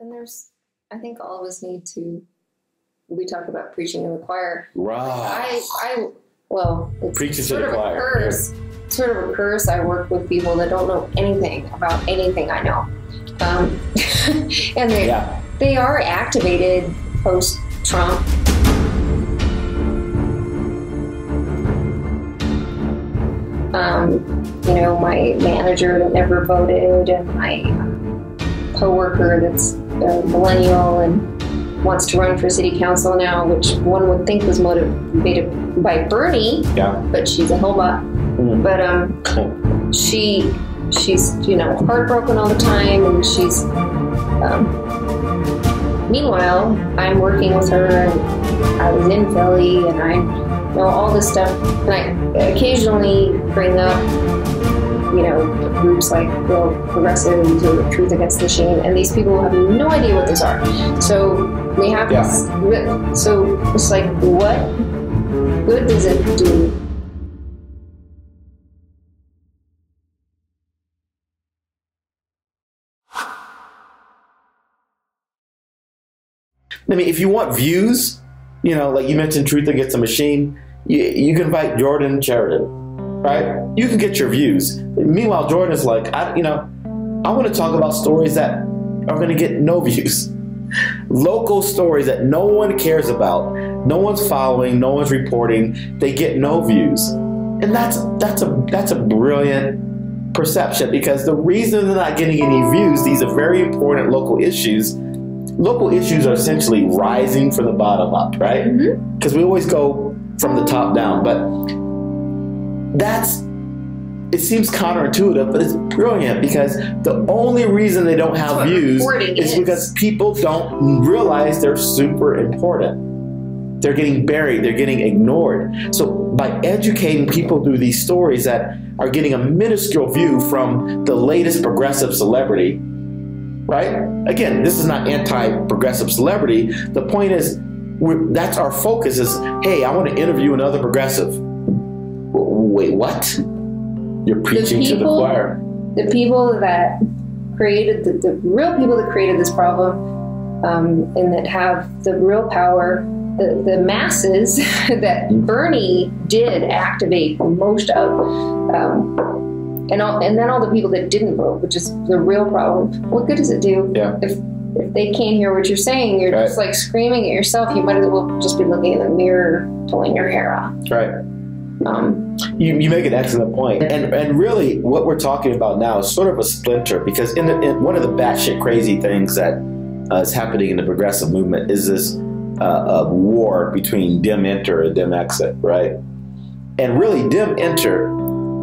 And there's, I think all of us need to, we talk about preaching in the choir. Right. Well, it's preaching sort to the of choir. a curse. Sort of a curse. I work with people that don't know anything about anything I know. And they are activated post-Trump. You know, my manager that never voted, and my coworker that's a millennial and wants to run for city council now, which one would think was motivated by Bernie, but she's a hillbot. But she's you know, heartbroken all the time, and she's meanwhile I'm working with her, and I was in Philly, and I know all this stuff, and I occasionally bring up, you know, groups like Real Progressives or Truth Against the Machine, and these people have no idea what those are. So we have this, so it's like, what good does it do? I mean, if you want views, you know, like you mentioned Truth Against the Machine, you can invite Jordan Sheridan, right? You can get your views. Meanwhile, Jordan's like, I want to talk about stories that are going to get no views. Local stories that no one cares about, no one's following, no one's reporting, they get no views. And that's a brilliant perception, because the reason they're not getting any views, these are very important local issues. Local issues are essentially rising from the bottom up, right? Because we always go from the top down, but it seems counterintuitive, but it's brilliant, because the only reason they don't have views is because people don't realize they're super important. They're getting buried, they're getting ignored. So by educating people through these stories that are getting a minuscule view from the latest progressive celebrity, right? Again, this is not anti-progressive celebrity. The point is, that's our focus is, hey, I want to interview another progressive. Wait, what? You're preaching to the choir. The people that created, the real people that created this problem, and that have the real power, the masses that Bernie did activate most of, and then all the people that didn't vote, which is the real problem. What good does it do if they can't hear what you're saying? You're just like screaming at yourself. You might as well just be looking in the mirror, pulling your hair out. Right. You make an excellent point. And really what we're talking about now is sort of a splinter, because in one of the batshit crazy things that is happening in the progressive movement is this war between dim enter and dim exit, right? And really dim enter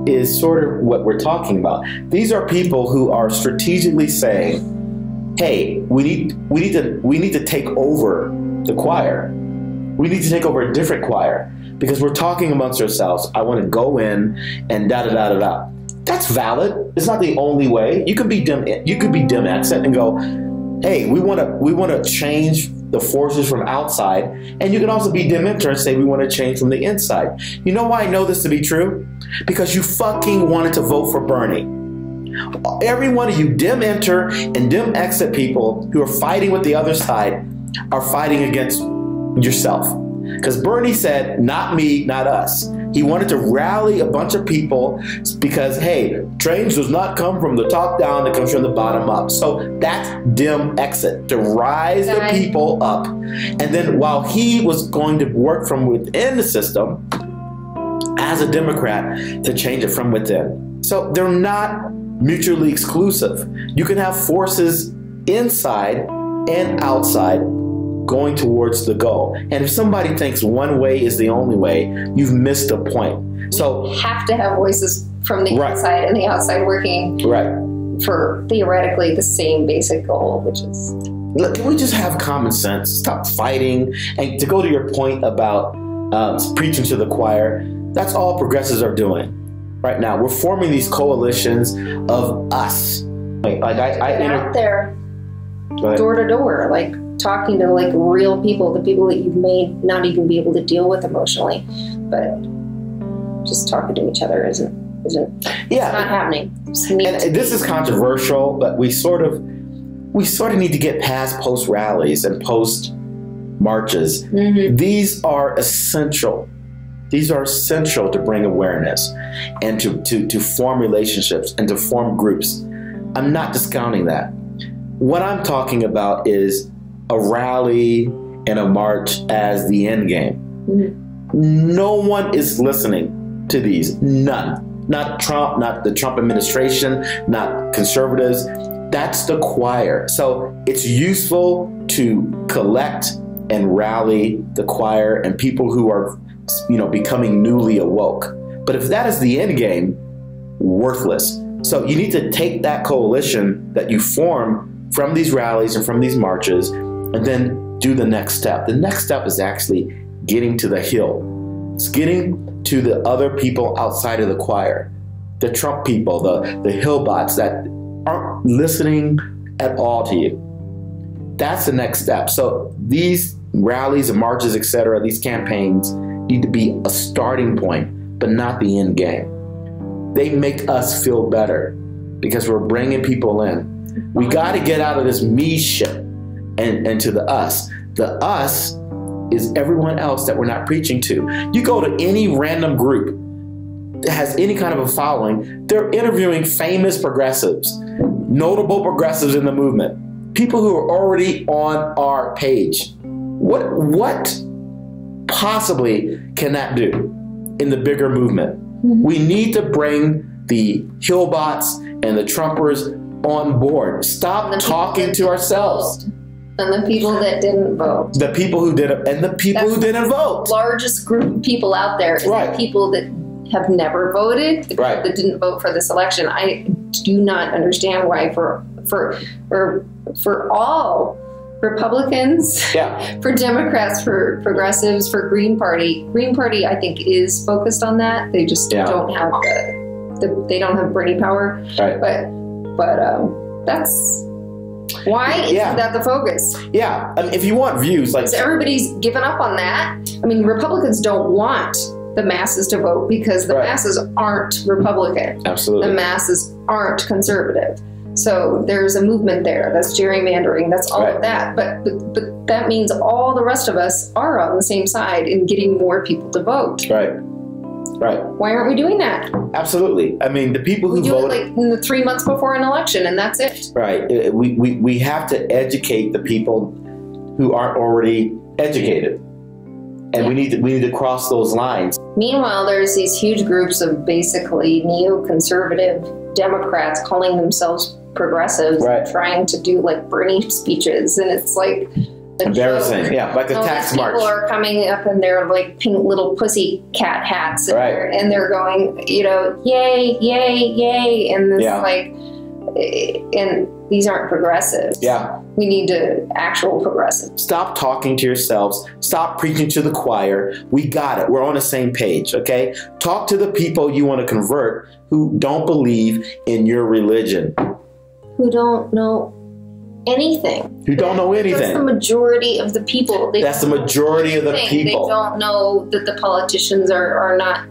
is sort of what we're talking about. These are people who are strategically saying, hey, we need to take over the choir. We need to take over a different choir, because we're talking amongst ourselves. I want to go in and da-da-da-da-da. That's valid. It's not the only way. You could be dim exit and go, hey, we want to change the forces from outside. And you can also be dim enter and say we want to change from the inside. You know why I know this to be true? Because you fucking wanted to vote for Bernie. Every one of you dim enter and dim exit people who are fighting with the other side are fighting against yourself. Because Bernie said, not me, not us. He wanted to rally a bunch of people because, hey, change does not come from the top down, it comes from the bottom up. So that's dim exit, to rise the people up. And then while he was going to work from within the system as a Democrat to change it from within. So they're not mutually exclusive. You can have forces inside and outside going towards the goal. And if somebody thinks one way is the only way, you've missed a point. So you have to have voices from the inside and the outside working for theoretically the same basic goal, which is... Look, can we just have common sense? Stop fighting. And to go to your point about preaching to the choir, that's all progressives are doing right now. We're forming these coalitions of us. Like I out there, door to door, like talking to like real people, the people that you've made not even be able to deal with emotionally, but just talking to each other isn't it's not happening. And this is controversial, but we sort of we sort of need to get past post rallies and post marches. These are essential. These are essential to bring awareness and to form relationships and to form groups. I'm not discounting that. What I'm talking about is a rally and a march as the end game. No one is listening to these. None. Not Trump, not the Trump administration, not conservatives. That's the choir. So it's useful to collect and rally the choir and people who are, becoming newly awoke. But if that is the end game, worthless. So you need to take that coalition that you form from these rallies and from these marches and then do the next step. The next step is actually getting to the hill. It's getting to the other people outside of the choir, the Trump people, the Hillbots that aren't listening at all to you. That's the next step. So these rallies and marches, etc., these campaigns need to be a starting point, but not the end game. They make us feel better because we're bringing people in. We got to get out of this me shit and to the us. The us is everyone else that we're not preaching to. You go to any random group that has any kind of a following, they're interviewing famous progressives, notable progressives in the movement, people who are already on our page. What possibly can that do in the bigger movement? We need to bring the Hillbots and the Trumpers on board. Stop talking to ourselves. And the people that didn't vote. The people who didn't, and the people who didn't vote. The largest group of people out there is the people that have never voted, the people that didn't vote for this election. I do not understand why for all Republicans, for Democrats, for progressives, for Green Party. Green Party, I think, is focused on that. They just don't have they don't have Bernie power. Right. But that's why isn't that the focus? Yeah. I mean, if you want views, like everybody's given up on that. I mean, Republicans don't want the masses to vote because the masses aren't Republican. Absolutely. The masses aren't conservative. So there's a movement there. That's gerrymandering. That's all of that. But that means all the rest of us are on the same side in getting more people to vote. Right. Why aren't we doing that? Absolutely. I mean, the people who vote, like in the 3 months before an election, and that's it. Right. We have to educate the people who aren't already educated, and we need to cross those lines. Meanwhile, there's these huge groups of basically neoconservative Democrats calling themselves progressives, trying to do like Bernie speeches, and it's like embarrassing. Joke. Yeah, like a tax march. People are coming up in their like pink little pussy cat hats, and they're going, yay, yay, yay, and this like, and these aren't progressives. Yeah, we need to actual progressives. Stop talking to yourselves. Stop preaching to the choir. We got it. We're on the same page. Okay, talk to the people you want to convert who don't believe in your religion, who don't know anything. Who don't know anything. That's the majority of the people. That's the majority of the people. They don't know that the politicians are not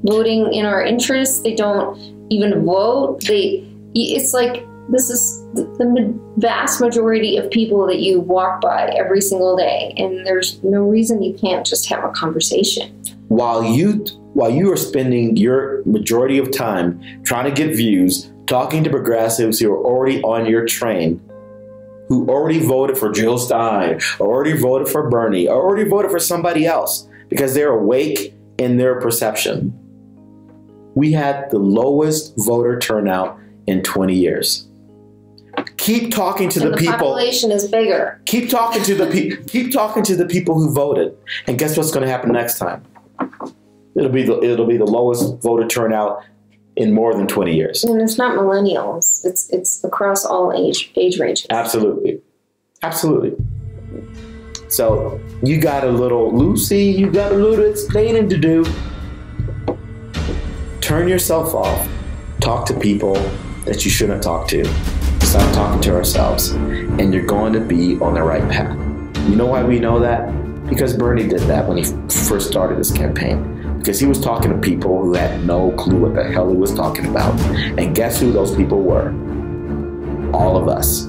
voting in our interests. They don't even vote. It's like this is the vast majority of people that you walk by every single day, and there's no reason you can't just have a conversation. While you are spending your majority of time trying to get views, talking to progressives who are already on your train, who already voted for Jill Stein, or already voted for Bernie, or already voted for somebody else because they're awake in their perception. We had the lowest voter turnout in 20 years. Keep talking to the people. The population is bigger. Keep talking to the people who voted, and guess what's going to happen next time? It'll be the lowest voter turnout in more than 20 years. And it's not millennials. It's across all age ranges. Absolutely. So you got a little explaining to do. Turn yourself off. Talk to people that you shouldn't talk to. Stop talking to ourselves, and you're going to be on the right path. You know why we know that? Because Bernie did that when he first started his campaign. Because he was talking to people who had no clue what the hell he was talking about. And guess who those people were? All of us.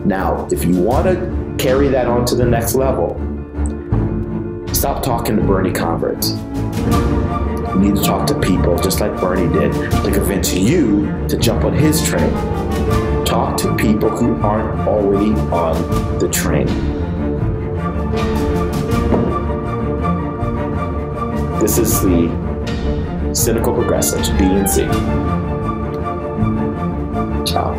Now, if you want to carry that on to the next level, stop talking to Bernie converts. You need to talk to people just like Bernie did to convince you to jump on his train. Talk to people who aren't already on the train. This is the Cynical Progressives, B and C. Ciao.